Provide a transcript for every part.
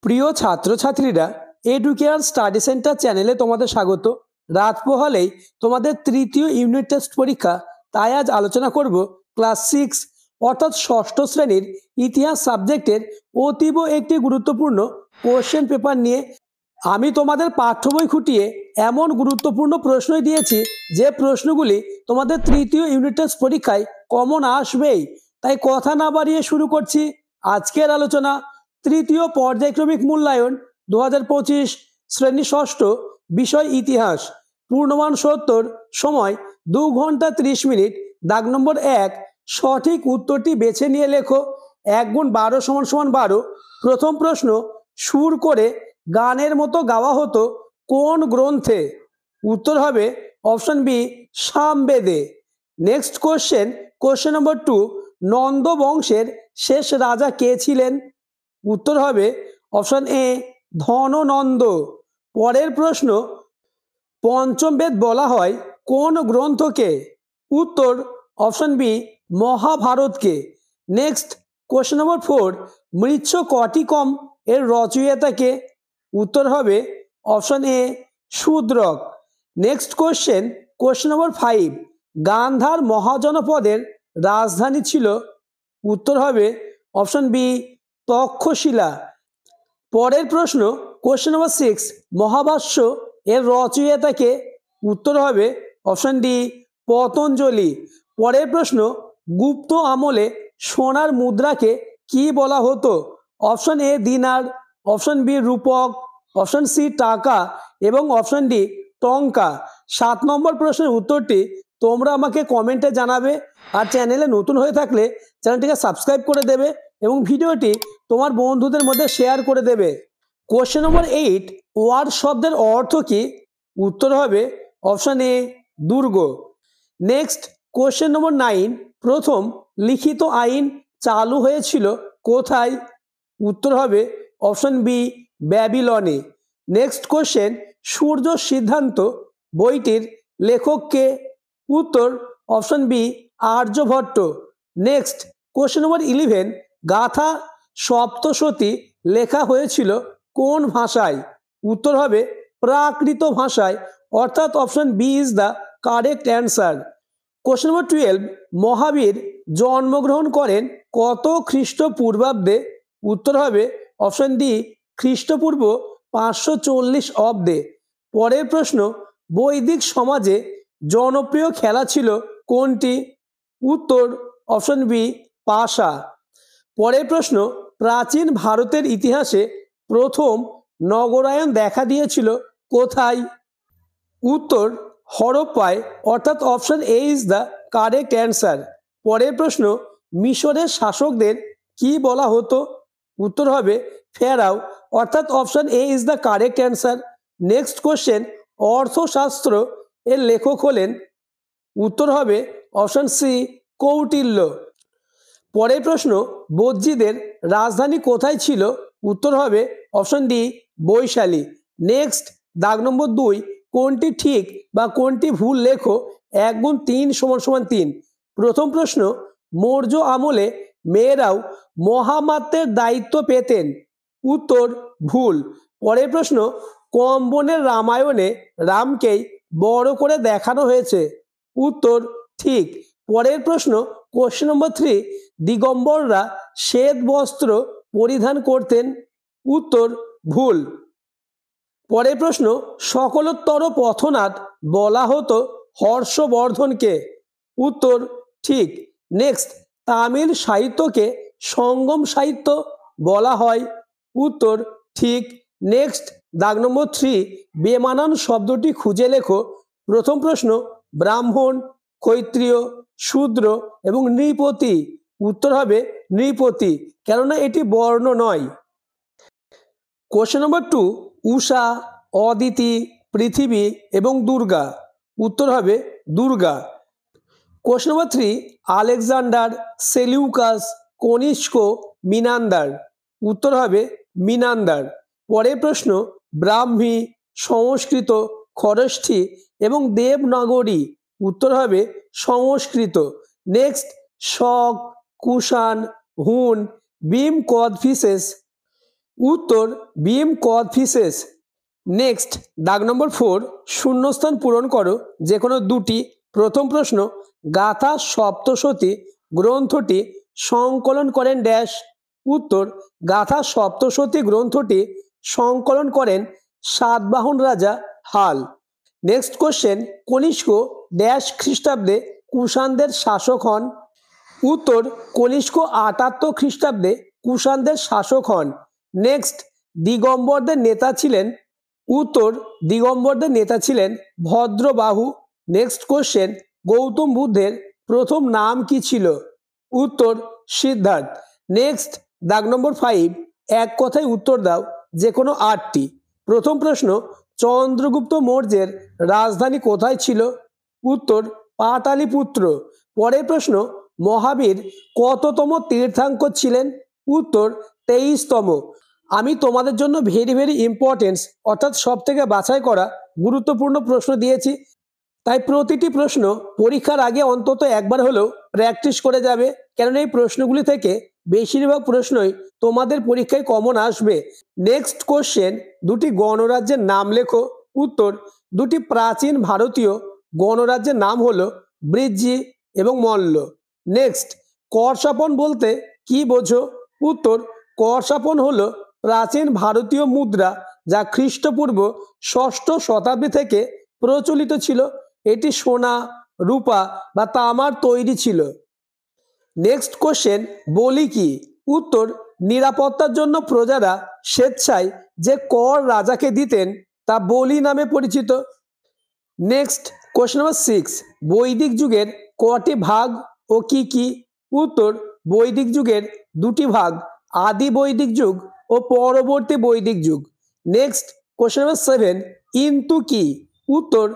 প্রিয় ছাত্রছাত্রীরা, educare study centre চ্যানেলে তোমাদের স্বাগত। রাত পোহালেই তোমাদের তৃতীয় ইউনিট টেস্ট পরীক্ষা, তাই আজ আলোচনা করব ক্লাস 6 অর্থাৎ ষষ্ঠ শ্রেণীর ইতিহাস সাবজেক্টের অতীব একটি গুরুত্বপূর্ণ কোশ্চেন পেপার নিয়ে। আমি তোমাদের পাঠ্য বই খুঁটিয়ে এমন গুরুত্বপূর্ণ প্রশ্নই দিয়েছি যে প্রশ্নগুলি তোমাদের তৃতীয় ইউনিট টেস্ট পরীক্ষায় কমন আসবেই। তাই কথা না বাড়িয়ে শুরু করছি আজকের আলোচনা। তৃতীয় পর্যায়ক্রমিক মূল্যায়ন 2025 শ্রেণী ষষ্ঠ, বিষয় ইতিহাস, পূর্ণমান 70, সময় 2 ঘন্টা 30 মিনিট। দাগ নম্বর 1, সঠিক উত্তরটি বেছে নিয়ে লেখো। 1 গুণ 12 সমান সমান 12। প্রথম প্রশ্ন, সুর করে গানের মতো গাওয়া হতো কোন গ্রন্থে? উত্তর হবে অপশন বি, সামবেদে। Next question, question number 2, Nanda বংশের শেষ রাজা কে ছিলেন? উত্তর হবে অপশন এ, ধননন্দ। পরের প্রশ্ন, পঞ্চম বেদ বলা হয় কোন গ্রন্থকে? উত্তর অপশন বি, মহাভারতকে। নেক্সট কোশ্চেন নম্বর 4, মৃচ্ছকটিকম এর রচয়িতাকে? উত্তর হবে option A, Shudraka. Next question, question number 5, Gandhara মহাজনপদের রাজধানী ছিল? উত্তর হবে অপশন বি, তক্ষশিলা। পরের প্রশ্ন, কোশ্চেন নম্বর 6, মহাভাষ্য এর রচয়িতাকে? উত্তর হবে অপশন ডি, পতঞ্জলি। পরের প্রশ্ন, গুপ্ত আমলে সোনার মুদ্রাকে কি বলা হতো? অপশন এ, দিনার, অপশন বি, রূপক, অপশন সি, টাকা এবং অপশন ডি, টঙ্কা। 7 নম্বর প্রশ্নের উত্তরটি তোমরা আমাকে কমেন্টে জানাবে। আর চ্যানেলে নতুন হয়ে থাকলে চ্যানেলটিকে সাবস্ক্রাইব করে দেবে এবং ভিডিওটি তোমার বন্ধুদের মধ্যে শেয়ার করে দেবে। কোশ্চেন নম্বর 8, ওয়ার শব্দের অর্থ কি? উত্তর হবে অপশন এ, দুর্গ। নেক্সট কোশ্চেন নম্বর 9, প্রথম লিখিত আইন চালু হয়েছিল কোথায়? উত্তর হবে অপশন বি, ব্যাবিলনে। নেক্সট কোশ্চেন, সূর্য সিদ্ধান্ত বইটির লেখককে? উত্তর option B, Aryabhata. Next question number 11, Gatha Saptashati লেখা হয়েছিল কোন ভাষায়? উত্তর হবে প্রাকৃত ভাষায়, অর্থাৎ option B is the correct answer. Question number 12, Mahavir জন্মগ্রহণ করেন কত খ্রিস্টপূর্বাব্দে? উত্তর হবে অপশন ডি, খ্রিস্টপূর্ব 540 অব্দে। পরের প্রশ্ন, বৈদিক সমাজে জনপ্রিয় খেলা ছিল কোনটি? উত্তর অপশন বি, পাশা। পরের প্রশ্ন, প্রাচীন ভারতের ইতিহাসে প্রথম নগরায়ন দেখা দিয়েছিল কোথায়? উত্তর হরপ্পায়, অর্থাৎ option A is the correct answer. পরের প্রশ্ন, মিশরের শাসকদের কি বলা হতো? উত্তর হবে ফেরাও, অর্থাৎ option A is the correct answer. Next question, Arthashastra এর লেখক হলেন? উত্তর হবে অপশন সি, কৌটিল্য। পরের প্রশ্ন, বজ্জীদের রাজধানী কোথায় ছিল? উত্তর হবে অপশন ডি, বৈশালী। নেক্সট দাগ নম্বর 2, কোনটি ঠিক বা কোনটি ভুল লেখো। 1 গুণ 3 সমান সমান 3। প্রথম প্রশ্ন, মৌর্য আমলে মেয়েরাও মহামাত্যের দায়িত্ব পেতেন? উত্তর ভুল। পরের প্রশ্ন, কম্বনের রামায়ণে রামকেই বড় করে দেখানো হয়েছে? উত্তর ঠিক। পরের প্রশ্ন, কোশ্চেন নম্বর 3, দিগম্বররা শ্বেত বস্ত্র পরিধান করতেন? উত্তর ভুল। পরের প্রশ্ন, সকলোত্তর পথনাথ বলা হতো হর্ষবর্ধনকে? উত্তর ঠিক। নেক্সট, তামিল সাহিত্যকে সঙ্গম সাহিত্য বলা হয়? উত্তর ঠিক। নেক্সট দাগ নম্বর 3, বেমানান শব্দটি খুঁজে লেখো। প্রথম প্রশ্ন, ব্রাহ্মণ, ক্ষত্রিয়, শূদ্র এবং নৃপতি। উত্তর হবে নৃপতি, কেননা এটি বর্ণ নয়। কোশ্চেন নম্বর 2, উষা, অদিতি, পৃথিবী এবং দুর্গা। উত্তর হবে Durga. Question number 3, Alexander, Seleucus, Kanishka, Menander. উত্তর হবে মিনান্দার। পরের প্রশ্ন, ব্রাহ্মী, সংস্কৃত, খরষ্ঠী এবং দেবনাগরী। উত্তর হবে সংস্কৃত। নেক্সট, শক, কুষাণ, হুন, ভীম কোদফিসেস উত্তর বিম কদফিসেস। নেক্সট দাগ নম্বর 4, শূন্যস্থান পূরণ করো যে কোনো দুটি। প্রথম প্রশ্ন, গাথা সপ্তশতী গ্রন্থটি সংকলন করেন ড্যাশ। উত্তর গাথা সপ্তশতী গ্রন্থটি সংকলন করেন সাতবাহন রাজা হাল। নেক্সট কোশ্চেন, কনিষ্ক ড্যাশ খ্রিস্টাব্দে কুষাণদের শাসক হন। উত্তর কনিষ্ক 78 খ্রিস্টাব্দে কুষাণদের শাসক হন। নেক্সট, দিগম্বরদের নেতা ছিলেন। উত্তর দিগম্বরদের নেতা ছিলেন ভদ্রবাহু। নেক্সট কোশ্চেন, গৌতম বুদ্ধের প্রথম নাম কি ছিল। উত্তর সিদ্ধার্থ। নেক্সট দাগ নম্বর 5, এক কথায় উত্তর দাও যে কোনো 8টি। প্রথম প্রশ্ন, চন্দ্রগুপ্ত মৌর্যের রাজধানী কোথায় ছিল। উত্তর পাটালিপুত্র। পরের প্রশ্ন, মহাবীর কততম তীর্থাঙ্কর ছিলেন। উত্তর 23তম। আমি তোমাদের জন্য ভেরি ভেরি ইম্পর্টেন্স অর্থাৎ সব থেকে বাছাই করা গুরুত্বপূর্ণ প্রশ্ন দিয়েছি, তাই প্রতিটি প্রশ্ন পরীক্ষার আগে অন্তত একবার হলেও প্র্যাকটিস করে যাবে, কেননা এই প্রশ্নগুলি থেকে বেশিরভাগ প্রশ্নই তোমাদের পরীক্ষায় কমন আসবে। নেক্সট কোশ্চেন, দুটি গণরাজ্যের নাম লেখো। উত্তর দুটি প্রাচীন ভারতীয় গণরাজ্যের নাম হলো বৃজ্জি এবং মল্ল। নেক্সট, করশাপন বলতে কি বোঝো। উত্তর করশাপন হলো প্রাচীন ভারতীয় মুদ্রা যা খ্রিস্টপূর্ব 6ষ্ঠ শতাব্দী থেকে প্রচলিত ছিল। এটি সোনা, রূপা বা তামার তৈরি ছিল। নেক্সট কোশ্চেন, বলি কি। উত্তর নিরাপত্তার জন্য প্রজারা স্বেচ্ছায় যে কর রাজাকে দিতেন তা বলি নামে পরিচিত। নেক্সট কোশ্চেন নাম্বার 6, বৈদিক যুগের কটি ভাগ ও কি কি। উত্তর বৈদিক যুগের দুটি ভাগ, আদি বৈদিক যুগ ও পরবর্তী বৈদিক যুগ। নেক্সট কোশ্চেন নাম্বার 7, ইন্তু কি। উত্তর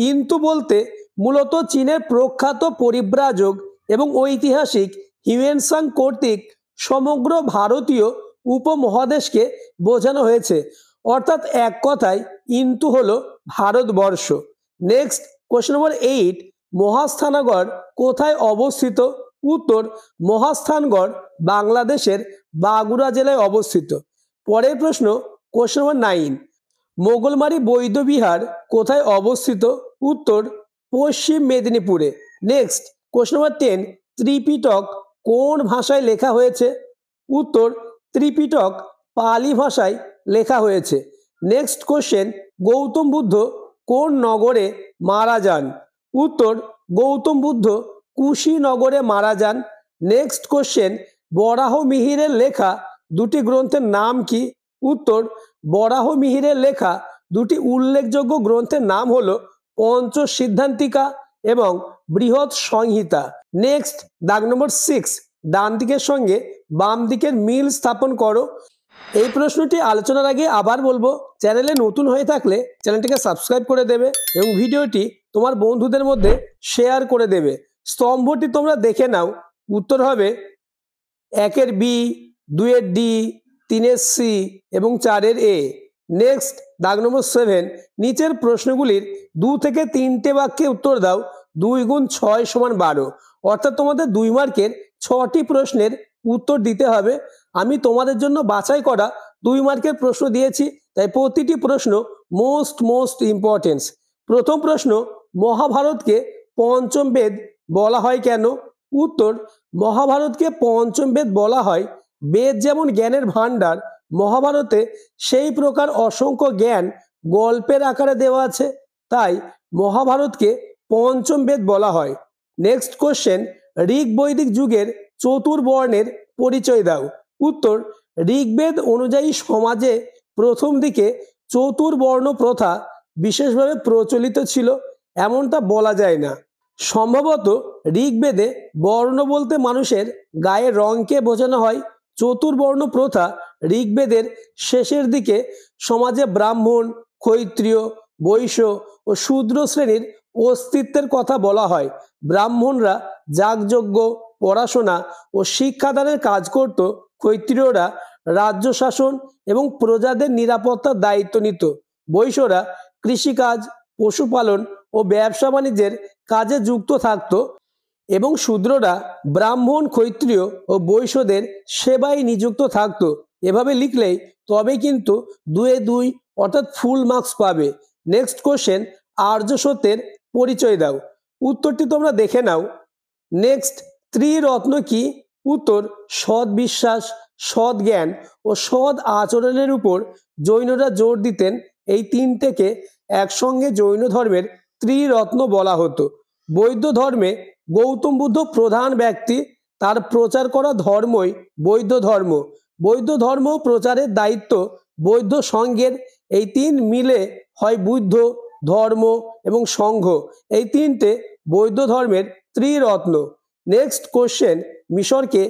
ইন্তু বলতে মূলত চীনের প্রখ্যাত পরিব্রাজক এবং ঐতিহাসিক হিউয়েনসাং কর্তৃক সমগ্র ভারতীয় উপমহাদেশকে বোঝানো হয়েছে, অর্থাৎ এক কথায় ইন্তু হলো ভারতবর্ষ। নেক্সট কোশ্চেন নম্বর 8, মহাস্থানগড় কোথায় অবস্থিত। উত্তর মহাস্থানগড় বাংলাদেশের বাগুড়া জেলায় অবস্থিত। পরের প্রশ্ন কোশ্চেন নম্বর 9, মোগলমারি বৌদ্ধবিহার কোথায় অবস্থিত। উত্তর পশ্চিম মেদিনীপুরে। নেক্সট কোশ্চেন নম্বর 10, ত্রিপিটক কোন ভাষায় লেখা হয়েছে। উত্তর ত্রিপিটক পালি ভাষায় লেখা হয়েছে। নেক্সট কোশ্চেন, গৌতম বুদ্ধ কোন নগরে মারা যান। উত্তর গৌতম বুদ্ধ কুশীনগরে মারা যান। নেক্সট কোশ্চেন, বরাহমিহিরের লেখা দুটি গ্রন্থের নাম কি। উত্তর বরাহমিহিরের লেখা দুটি উল্লেখযোগ্য গ্রন্থের নাম হলো পঞ্চসিদ্ধান্তিকা এবং বৃহৎ সংহিতা। নেক্সট দাগ নম্বর 6, ডান দিকের সঙ্গে বাম দিকের মিল স্থাপন করো। এই প্রশ্নটি আলোচনার আগে আবার বলবো, চ্যানেলে নতুন হয়ে থাকলে চ্যানেলটিকে সাবস্ক্রাইব করে দেবে এবং ভিডিওটি তোমার বন্ধুদের মধ্যে শেয়ার করে দেবে। স্তম্ভটি তোমরা দেখে নাও। উত্তর হবে 1-এর বি, 2-এর ডি, 3-এর সি এবং 4-এর এ। নেক্সট দাগ নম্বর 7, নিচের প্রশ্নগুলির 2 থেকে 3টে বাক্যে উত্তর দাও। 2 গুণ 6 সমান 12, অর্থাৎ তোমাদের 2 মার্কের 6টি প্রশ্নের উত্তর দিতে হবে। আমি তোমাদের জন্য বাছাই করা 2 মার্কের প্রশ্ন দিয়েছি, তাই প্রতিটি প্রশ্ন মোস্ট ইম্পর্টেন্স। প্রথম প্রশ্ন, মহাভারতকে পঞ্চম বেদ বলা হয় কেন। উত্তর মহাভারতকে পঞ্চম বেদ বলা হয়, বেদ যেমন জ্ঞানের ভাণ্ডার, মহাভারতে সেই প্রকার অসংখ্য জ্ঞান গল্পের আকারে দেওয়া আছে, তাই মহাভারতকে পঞ্চম বেদ বলা হয়। নেক্সট কোশ্চেন, ঋগ বৈদিক যুগের চতুর্বর্ণের পরিচয় দাও। উত্তর ঋগ্বেদ অনুযায়ী সমাজে প্রথম দিকে চতুর্বর্ণ প্রথা বিশেষভাবে প্রচলিত ছিল এমনটা বলা যায় না। সম্ভবত ঋগ্বেদে বর্ণ বলতে মানুষের গায়ের রঙকে বোঝানো হয়। চতুর্বর্ণ প্রথা ঋগ্বেদের শেষের দিকে সমাজে ব্রাহ্মণ, ক্ষত্রিয়, বৈশ্য ও শূদ্র শ্রেণীর অস্তিত্বের কথা বলা হয়। ব্রাহ্মণরা যাগযজ্ঞ, পড়াশোনা ও শিক্ষাদানের কাজ করত। ক্ষত্রিয়রা রাজ্য শাসন এবং প্রজাদের নিরাপত্তার দায়িত্ব নিত। বৈশ্যরা কৃষিকাজ, পশুপালন ও ব্যবসা বাণিজ্যের কাজে যুক্ত থাকত এবং শূদ্ররা ব্রাহ্মণ, ক্ষত্রিয় ও বৈশ্যদের সেবায় নিযুক্ত থাকত। এভাবে লিখলেই তবে কিন্তু 2 এ 2 অর্থাৎ ফুল মার্কস পাবে। নেক্সট কোশ্চেন, আর্য সত্যের পরিচয় দাও। উত্তরটি তোমরা দেখে নাও। নেক্সট, ত্রিরত্ন কি? উত্তর, সৎ বিশ্বাস, সৎ জ্ঞান ও সৎ আচরণের উপর জৈনরা জোর দিতেন। এই তিনটেকে একসঙ্গে জৈন ধর্মের ত্রিরত্ন বলা হতো। বৌদ্ধ ধর্মে গৌতম বুদ্ধ প্রধান ব্যক্তি, তার প্রচার করা ধর্মই বৌদ্ধ ধর্ম। বৌদ্ধ ধর্ম প্রচারের দায়িত্ব বৌদ্ধ সংঘের। এই তিন মিলে হয় বুদ্ধ ধর্ম এবং সংঘ, এই তিনটে বৌদ্ধ ধর্মের ত্রিরত্ন। নেক্সট কোশ্চেন, মিশরকে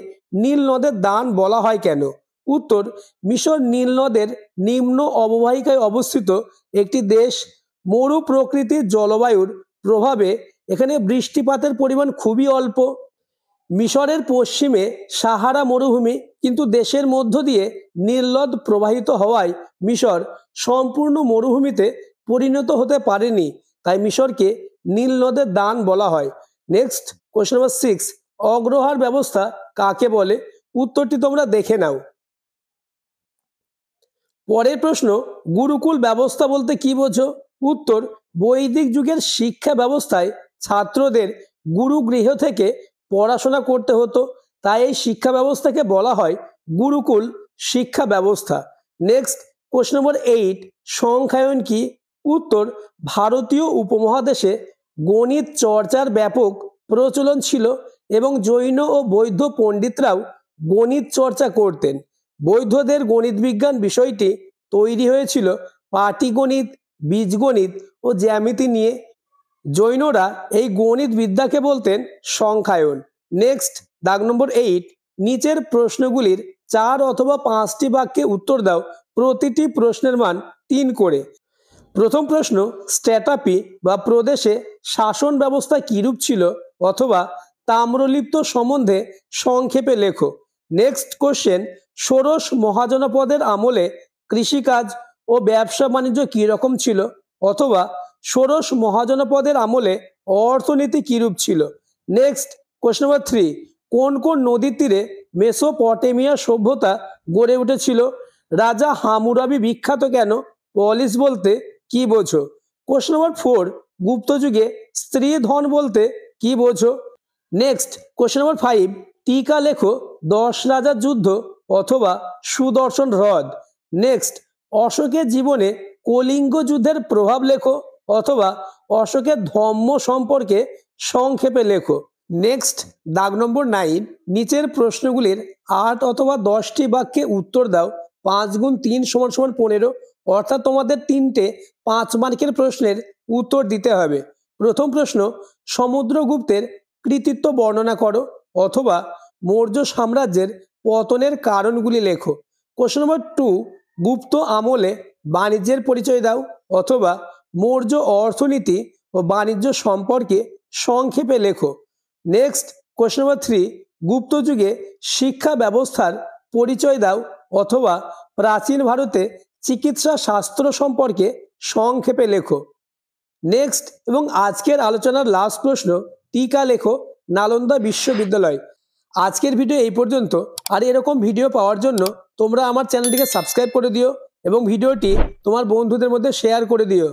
নীল নদের দান বলা হয় কেন? উত্তর, মিশর নীল নদের নিম্ন অববাহিকায় অবস্থিত একটি দেশ। মরু প্রকৃতির জলবায়ুর প্রভাবে এখানে বৃষ্টিপাতের পরিমাণ খুবই অল্প। মিশরের পশ্চিমে সাহারা মরুভূমি, কিন্তু দেশের মধ্য দিয়ে নীল নদ প্রবাহিত হওয়ায় মিশর সম্পূর্ণ মরুভূমিতে পরিণত হতে পারেনি, তাই মিশরকে নীল নদের দান বলা হয়। নেক্সট কোশ্চেন নাম্বার 6, অগ্রহার ব্যবস্থা কাকে বলে? উত্তরটি তোমরা দেখে নাও। পরের প্রশ্ন, গুরুকুল ব্যবস্থা বলতে কি বোঝো? উত্তর, বৈদিক যুগের শিক্ষা ব্যবস্থায় ছাত্রদের গুরুগৃহ থেকে পড়াশোনা করতে হতো, তাই এই শিক্ষা ব্যবস্থাকে বলা হয় গুরুকুল শিক্ষা ব্যবস্থা। নেক্সট কোশ্চেন নম্বর 8, সংখ্যায়ন কি? উত্তর, ভারতীয় উপমহাদেশে গণিত চর্চার ব্যাপক প্রচলন ছিল এবং জৈন ও বৌদ্ধ পণ্ডিতরাও গণিত চর্চা করতেন। বৌদ্ধদের গণিত বিজ্ঞান বিষয়টি তৈরি হয়েছিল পাটিগণিত, বীজগণিত ও জ্যামিতি নিয়ে। জৈনরা এই গণিত বিদ্যাকে বলতেন সংখ্যায়ন। নেক্সট দাগ নম্বর 8, নিচের প্রশ্নগুলির 4 অথবা 5টি বাক্যে উত্তর দাও, প্রতিটি প্রশ্নের মান 3 করে। প্রথম প্রশ্ন, স্ট্র্যাটাপি বা প্রদেশে শাসন ব্যবস্থা কিরূপ ছিল অথবা তাম্রলিপ্ত সম্বন্ধে সংক্ষেপে লেখো। নেক্সট কোশ্চেন, ষোড়শ মহাজনপদের আমলে কৃষিকাজ ও ব্যবসা বাণিজ্য কীরকম ছিল অথবা ষোড়শ মহাজনপদের আমলে অর্থনীতি কিরূপ ছিল। নেক্সট কোশ্চেন নম্বর 3, কোন কোন নদীর তীরে মেসোপটেমিয়া সভ্যতা গড়ে উঠেছিল? রাজা হামুরাবি বিখ্যাত কেন? পলিস বলতে কি বোঝো? কোশ্চেন নম্বর 4, গুপ্ত যুগে স্ত্রী ধন বলতে কি বোঝো? নেক্সট কোশ্চেন নম্বর 5, টিকা লেখো 10 রাজার যুদ্ধ অথবা সুদর্শন হ্রদ। নেক্সট, অশোকের জীবনে কলিঙ্গ যুদ্ধের প্রভাব লেখো অথবা অশোকের ধম্ম সম্পর্কে সংক্ষেপে লেখো। নেক্সট দাগ নম্বর 9, নিচের প্রশ্নগুলির 8 অথবা 10টি বাক্যে উত্তর দাও। 5 গুণ 3 সমান সমান 15, অর্থাৎ তোমাদের 3টে 5 মার্কের প্রশ্নের উত্তর দিতে হবে। প্রথম প্রশ্ন, সমুদ্রগুপ্তের কৃতিত্ব বর্ণনা করো অথবা মৌর্য সাম্রাজ্যের পতনের কারণগুলি লেখো। কোশ্চেন নম্বর 2, গুপ্ত আমলে বাণিজ্যের পরিচয় দাও অথবা মৌর্য অর্থনীতি ও বাণিজ্য সম্পর্কে সংক্ষেপে লেখো। নেক্সট কোশ্চেন নম্বর 3, গুপ্ত যুগে শিক্ষা ব্যবস্থার পরিচয় দাও অথবা প্রাচীন ভারতে চিকিৎসা শাস্ত্র সম্পর্কে সংক্ষেপে লেখো। নেক্সট এবং আজকের আলোচনার লাস্ট প্রশ্ন, টিকা লেখো নালন্দা বিশ্ববিদ্যালয়। আজকের ভিডিও এই পর্যন্ত। আর এরকম ভিডিও পাওয়ার জন্য তোমরা আমার চ্যানেলটিকে সাবস্ক্রাইব করে দিও এবং ভিডিওটি তোমার বন্ধুদের মধ্যে শেয়ার করে দিও।